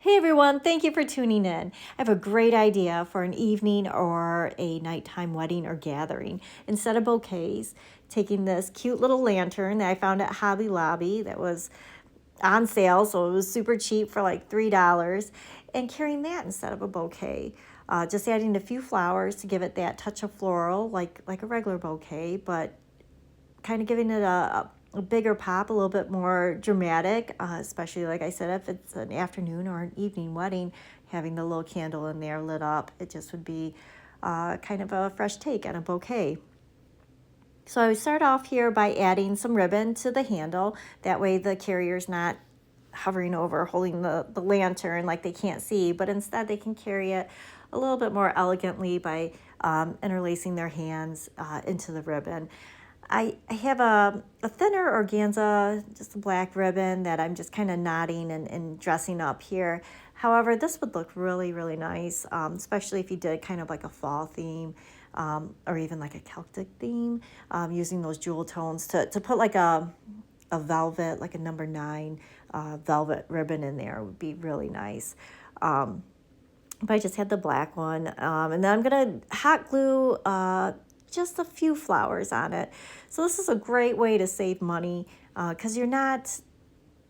Hey everyone, thank you for tuning in. I have a great idea for an evening or a nighttime wedding or gathering. Instead of bouquets, taking this cute little lantern that I found at Hobby Lobby that was on sale, so it was super cheap for like $3, and carrying that instead of a bouquet. Just adding a few flowers to give it that touch of floral, like a regular bouquet, but kind of giving it a bigger pop, a little bit more dramatic, especially like I said, if it's an afternoon or an evening wedding, having the little candle in there lit up, it just would be kind of a fresh take on a bouquet. So I would start off here by adding some ribbon to the handle. That way the carrier's not hovering over holding the lantern like they can't see, but instead they can carry it a little bit more elegantly by interlacing their hands into the ribbon. I have a thinner organza, just a black ribbon that I'm just kind of knotting and dressing up here. However, this would look really, really nice, especially if you did kind of like a fall theme or even like a Celtic theme, using those jewel tones to put like a velvet, like a number 9 velvet ribbon in there would be really nice. But I just had the black one. And then I'm going to hot glue just a few flowers on it. So this is a great way to save money because you're not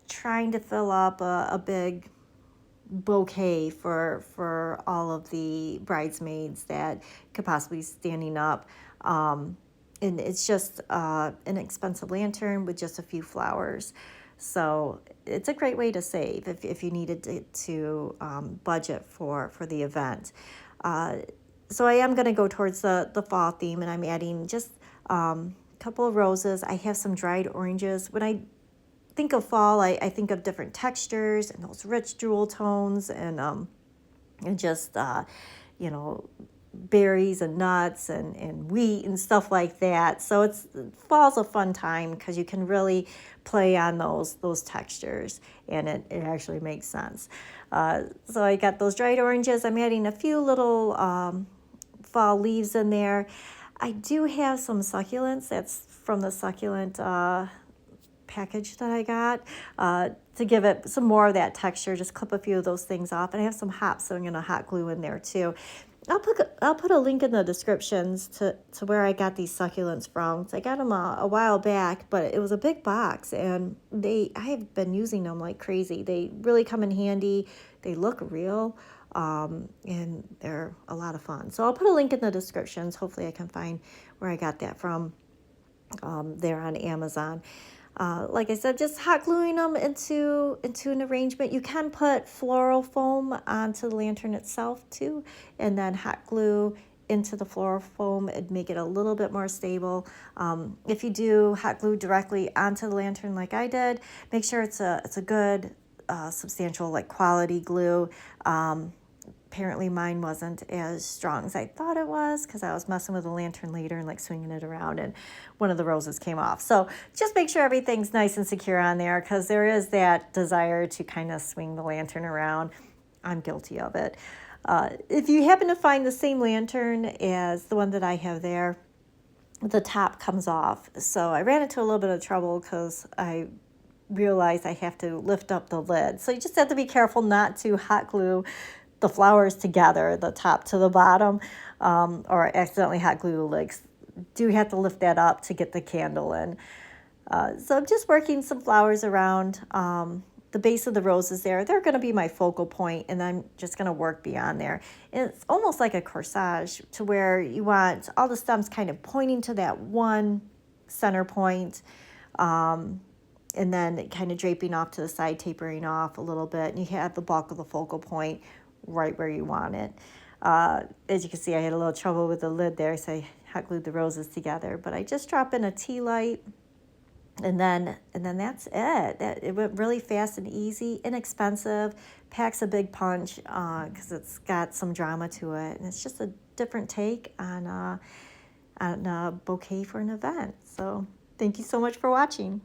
trying to fill up a big bouquet for all of the bridesmaids that could possibly be standing up. And it's just an expensive lantern with just a few flowers. So it's a great way to save if you needed to budget for the event. So I am going to go towards the fall theme, and I'm adding just a couple of roses. I have some dried oranges. When I think of fall, I think of different textures and those rich jewel tones and just, berries and nuts and wheat and stuff like that. So fall's a fun time because you can really play on those textures, and it actually makes sense. So I got those dried oranges. I'm adding a few little fall leaves in there. I do have some succulents. That's from the succulent package that I got to give it some more of that texture. Just clip a few of those things off. And I have some hops, so I'm going to hot glue in there too. I'll put a link in the descriptions to where I got these succulents from. So I got them a while back, but it was a big box, and I have been using them like crazy. They really come in handy. They look real, and they're a lot of fun. So I'll put a link in the descriptions. Hopefully I can find where I got that from there on Amazon. Like I said, just hot gluing them into an arrangement. You can put floral foam onto the lantern itself too, and then hot glue into the floral foam and make it a little bit more stable. If you do hot glue directly onto the lantern like I did, make sure it's a good substantial like quality glue. Apparently mine wasn't as strong as I thought it was because I was messing with the lantern later and like swinging it around, and one of the roses came off. So just make sure everything's nice and secure on there because there is that desire to kind of swing the lantern around. I'm guilty of it. If you happen to find the same lantern as the one that I have there, the top comes off. So I ran into a little bit of trouble because I realized I have to lift up the lid. So you just have to be careful not to hot glue the flowers together, the top to the bottom, or accidentally hot glue the legs. Do have to lift that up to get the candle in. So I'm just working some flowers around the base of the roses there. They're going to be my focal point, and I'm just going to work beyond there. And it's almost like a corsage to where you want all the stems kind of pointing to that one center point, and then kind of draping off to the side, tapering off a little bit, and you have the bulk of the focal point right where you want it. As you can see, I had a little trouble with the lid there, so I hot glued the roses together. But I just drop in a tea light, and then that's it. It went really fast and easy, inexpensive, packs a big punch because it's got some drama to it, and it's just a different take on a bouquet for an event. So thank you so much for watching.